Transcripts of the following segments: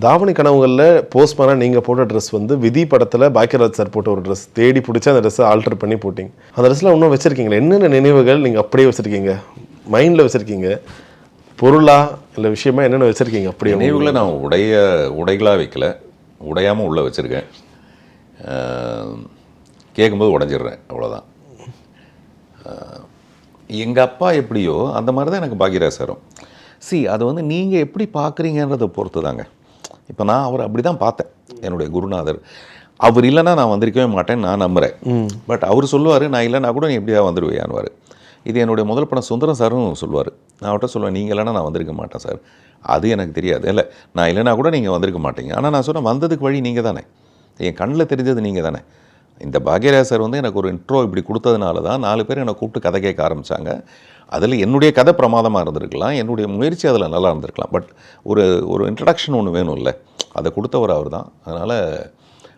தாவணி கனவுகளில் போஸ்ட்மானாக நீங்கள் போட்ட ட்ரெஸ் வந்து விதி படத்தில் பாக்கியராஜ் சார் போட்ட ஒரு ட்ரெஸ் தேடி பிடிச்சி அந்த ட்ரெஸ்ஸை ஆல்டர் பண்ணி போட்டிங்க. அந்த ட்ரெஸ்ஸில் இன்னும் வச்சுருக்கீங்களா? என்னென்ன நினைவுகள் நீங்கள் அப்படியே வச்சுருக்கீங்க, மைண்டில் வச்சுருக்கீங்க, பொருளா இல்லை விஷயமா என்னென்ன வச்சுருக்கீங்க? அப்படியே நினைவுகளை நான் உடைகளாக வைக்கல, உடையாமல் உள்ளே வச்சுருக்கேன். கேட்கும்போது உடஞ்சிடுறேன், அவ்வளோதான். எங்கள் அப்பா எப்படியோ அந்த மாதிரி தான் எனக்கு பாக்கியராஜ் சாரும். அது வந்து நீங்கள் எப்படி பார்க்குறீங்கன்றதை பொறுத்து தாங்க. இப்போ நான் அவர் அப்படி தான் பார்த்தேன், என்னுடைய குருநாதர். அவர் இல்லைன்னா நான் வந்திருக்கவே மாட்டேன்னு நான் நம்புகிறேன். பட் அவர் சொல்லுவார், நான் இல்லைன்னா கூட நீ எப்படியா வந்துடுவேயான்வார். இது என்னுடைய முதல் படம் சுந்தரம் சாரும் சொல்லுவார். நான் அவர்கிட்ட சொல்லுவேன், நீங்கள் இல்லைன்னா நான் வந்திருக்க மாட்டேன் சார். அது எனக்கு தெரியாது, இல்லை நான் இல்லைன்னா கூட நீங்கள் வந்திருக்க மாட்டீங்க. ஆனால் நான் சொன்னேன், வந்ததுக்கு வழி நீங்கள் தானே, என் கண்ணில் தெரிஞ்சது நீங்கள் தானே. இந்த பாக்யராஜ் சார் வந்து எனக்கு ஒரு இன்ட்ரோ இப்படி கொடுத்ததுனால தான் 4 பேர் என்னை கூப்பிட்டு கதை கேட்க ஆரம்பித்தாங்க. அதில் என்னுடைய கதை பிரமாதமாக இருந்திருக்கலாம், என்னுடைய முயற்சி அதில் நல்லா இருந்திருக்கலாம். பட் ஒரு இன்ட்ரடக்ஷன் ஒன்று வேணும் இல்லை, அதை கொடுத்தவர் அவர் தான். அதனால்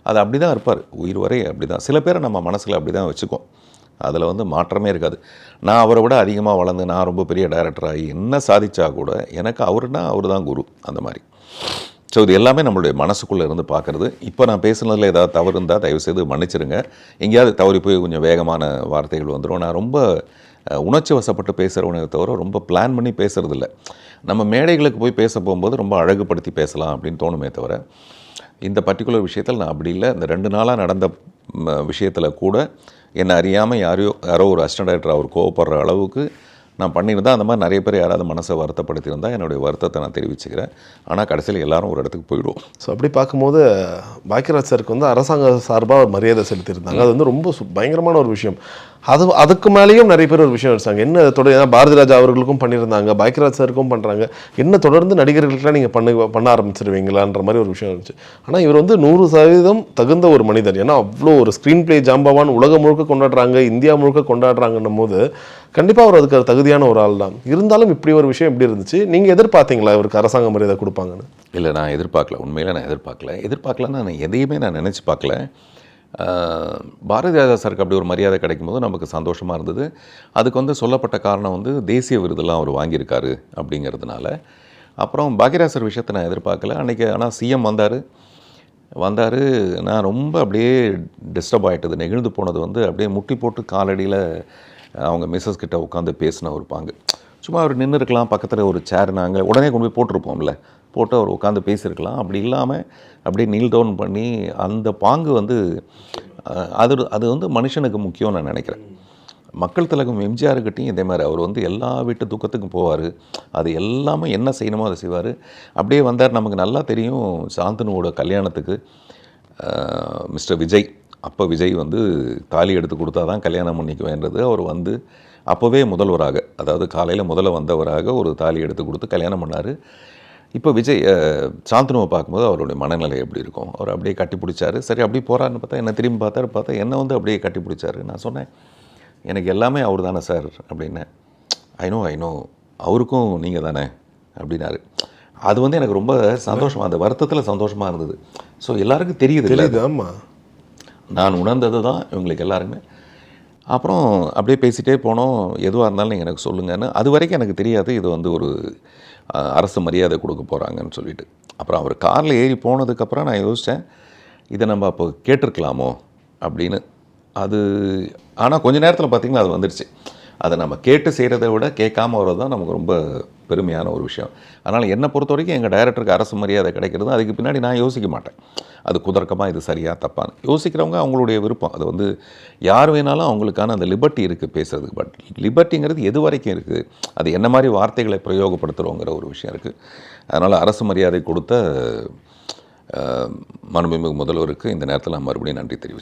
அது அப்படி தான் இருப்பார் உயிர் வரை, அப்படி தான். சில பேரை நம்ம மனசில் அப்படி தான் வச்சுக்கோம், அதில் வந்து மாற்றமே இருக்காது. நான் அவரை விட அதிகமாக வளர்ந்து நான் ரொம்ப பெரிய டைரக்டராகி என்ன சாதிச்சா கூட எனக்கு அவருனா அவர் தான் குரு, அந்த மாதிரி. ஸோ இது எல்லாமே நம்மளுடைய மனசுக்குள்ளே இருந்து பார்க்குறது. இப்போ நான் பேசுனதில் ஏதாவது தவறு இருந்தால் தயவுசெய்து மன்னிச்சிருங்க. எங்கேயாவது தவறி போய் கொஞ்சம் வேகமான வார்த்தைகள் வந்துடும். நான் ரொம்ப உணர்ச்சி வசப்பட்டு பேசுகிறவனே தவிர ரொம்ப பிளான் பண்ணி பேசுகிறதில்ல. நம்ம மேடைகளுக்கு போய் பேச போகும்போது ரொம்ப அழகுபடுத்தி பேசலாம் அப்படின்னு தோணுமே தவிர, இந்த பர்டிகுலர் விஷயத்தில் நான் அப்படி இல்லை. இந்த 2 நாளாக நடந்த விஷயத்தில் கூட என்னை அறியாமல் யாரோ ஒரு அசிஸ்டன்ட் டைரக்டர் அவர் கோவப்படுற அளவுக்கு நான் பண்ணியிருந்தேன். அந்த மாதிரி நிறைய பேர் யாராவது மனசை வருத்தப்படுத்தியிருந்தால் என்னுடைய வருத்தத்தை நான் தெரிவிச்சுக்கிறேன். ஆனால் கடைசியில் எல்லாரும் ஒரு இடத்துக்கு போயிடுவோம். ஸோ அப்படி பார்க்கும்போது பாக்கியராஜ் சாருக்கு வந்து அரசாங்க சார்பாக ஒரு மரியாதை செலுத்தியிருந்தாங்க. அது வந்து ரொம்ப பயங்கரமான ஒரு விஷயம். அதுக்கு மேலேயும் நிறைய பேர் ஒரு விஷயம் வச்சாங்க. என்ன தொடர் பாரதி ராஜா அவர்களுக்கும் பண்ணியிருந்தாங்க, பாக்கியராஜ் சாருக்கும் பண்ணுறாங்க, என்ன தொடர்ந்து நடிகர்களுக்கெல்லாம் நீங்கள் பண்ண ஆரம்பிச்சிருவீங்களான்ற மாதிரி ஒரு விஷயம் இருந்துச்சு. ஆனால் இவர் வந்து 100% தகுந்த ஒரு மனிதர். ஏன்னா அவ்வளோ ஒரு ஸ்க்ரீன் பிளே ஜாம்பவான் உலகம் முழுக்க கொண்டாடுறாங்க, இந்தியா முழுக்க கொண்டாடுறாங்கன்னும் போது கண்டிப்பாக அவர் அதுக்கு தகுதியான ஒரு ஆள் தான். இருந்தாலும் இப்படி ஒரு விஷயம் எப்படி இருந்துச்சு? நீங்கள் எதிர்பார்த்தீங்களா இவருக்கு அரசாங்க மரியாதை கொடுப்பாங்கன்னு? இல்லை, நான் எதிர்பார்க்கல. உண்மையில் நான் எதிர்பார்க்கலன்னா நான் எதையுமே நான் நினச்சி பார்க்கல. பாரதி ராஜா சாருக்கு அப்படி ஒரு மரியாதை கிடைக்கும்போது நமக்கு சந்தோஷமாக இருந்தது. அதுக்கு வந்து சொல்லப்பட்ட காரணம் வந்து தேசிய விருதெல்லாம் அவர் வாங்கியிருக்காரு அப்படிங்கிறதுனால. அப்புறம் பாக்யராஜ் சார் விஷயத்தை நான் எதிர்பார்க்கல அன்றைக்கி. ஆனால் சிஎம் வந்தார். நான் ரொம்ப அப்படியே டிஸ்டர்ப் ஆகிட்டது, நெகிழ்ந்து போனது வந்து அப்படியே முட்டி போட்டு காலடியில் அவங்க மிஸ்ஸஸ் கிட்ட உட்காந்து பேசின ஒரு பாங்கு. சும்மா அவர் நின்று இருக்கலாம், பக்கத்தில் ஒரு சேர் நாங்கள் உடனே கொண்டு போய் போட்டிருப்போம்ல, போட்டு அவர் உட்காந்து பேசியிருக்கலாம். அப்படி இல்லாமல் அப்படியே நீல் டவுன் பண்ணி அந்த பாங்கு வந்து அது வந்து மனுஷனுக்கு முக்கியம்னு நான் நினைக்கிறேன். மக்கள் திலகம் எம்ஜிஆர்கிட்டையும் இதே மாதிரி அவர் வந்து எல்லா வீட்டு தூக்கத்துக்கும் போவார். அது எல்லாமே என்ன செய்யணுமோ அதை செய்வார். அப்படியே வந்தார். நமக்கு நல்லா தெரியும், சாந்தனுவோட கல்யாணத்துக்கு மிஸ்டர் விஜய், அப்போ விஜய் வந்து தாலி எடுத்து கொடுத்தா தான் கல்யாணம் பண்ணிக்குவேன்றது அவர் வந்து அப்போவே முதல்வராக, அதாவது காலையில் முதல்ல வந்தவராக ஒரு தாலி எடுத்து கொடுத்து கல்யாணம் பண்ணார். இப்போ விஜய் சாந்தனுவை பார்க்கும்போது அவருடைய மனநிலை எப்படி இருக்கும்? அவர் அப்படியே கட்டி பிடிச்சாரு. சரி அப்படியே போகிறாருன்னு பார்த்தா என்ன திரும்பி பார்த்தா என்னை வந்து அப்படியே கட்டி பிடிச்சாரு. நான் சொன்னேன், எனக்கு எல்லாமே அவர் தானே சார் அப்படின்னேன். ஐ நோ அவருக்கும் நீங்கள் தானே அப்படின்னாரு. அது வந்து எனக்கு ரொம்ப சந்தோஷமாக, அந்த வருத்தத்தில் சந்தோஷமாக இருந்தது. ஸோ எல்லாருக்கும் தெரியுது. ஆமாம், நான் உணர்ந்தது தான் இவங்களுக்கு எல்லாருமே. அப்புறம் அப்படியே பேசிகிட்டே போனோம். எதுவாக இருந்தாலும் நீங்கள் எனக்கு சொல்லுங்கன்னு. அது வரைக்கும் எனக்கு தெரியாது இது வந்து ஒரு அரசு மரியாதை கொடுக்க போகிறாங்கன்னு சொல்லிட்டு. அப்புறம் அவர் காரில் ஏறி போனதுக்கப்புறம் நான் யோசித்தேன், இதை நம்ம அப்போ கேட்டிருக்கலாமோ அப்படின்னு. அது ஆனால் கொஞ்ச நேரத்தில் பார்த்திங்கன்னா அது வந்துடுச்சு. அதை நம்ம கேட்டு செய்கிறத விட கேட்காம வர்றது தான் நமக்கு ரொம்ப பெருமையான ஒரு விஷயம். அதனால் என்னை பொறுத்த வரைக்கும் எங்கள் டைரக்டருக்கு அரசு மரியாதை கிடைக்கிறது, அதுக்கு பின்னாடி நான் யோசிக்க மாட்டேன். அது குதர்க்கமாக இது சரியாக தப்பான்னு யோசிக்கிறவங்க அவங்களுடைய விருப்பம். அது வந்து யார் வேணாலும் அவங்களுக்கான அந்த லிபர்ட்டி இருக்குது பேசுகிறதுக்கு. பட் லிபர்ட்டிங்கிறது எது வரைக்கும் இருக்குது, அது என்ன மாதிரி வார்த்தைகளை பிரயோகப்படுத்துகிறோங்கிற ஒரு விஷயம் இருக்குது. அதனால் அரசு மரியாதை கொடுத்த மாண்புமிகு முதல்வருக்கு இந்த நேரத்தில் நான் மறுபடியும் நன்றி தெரிவித்தேன்.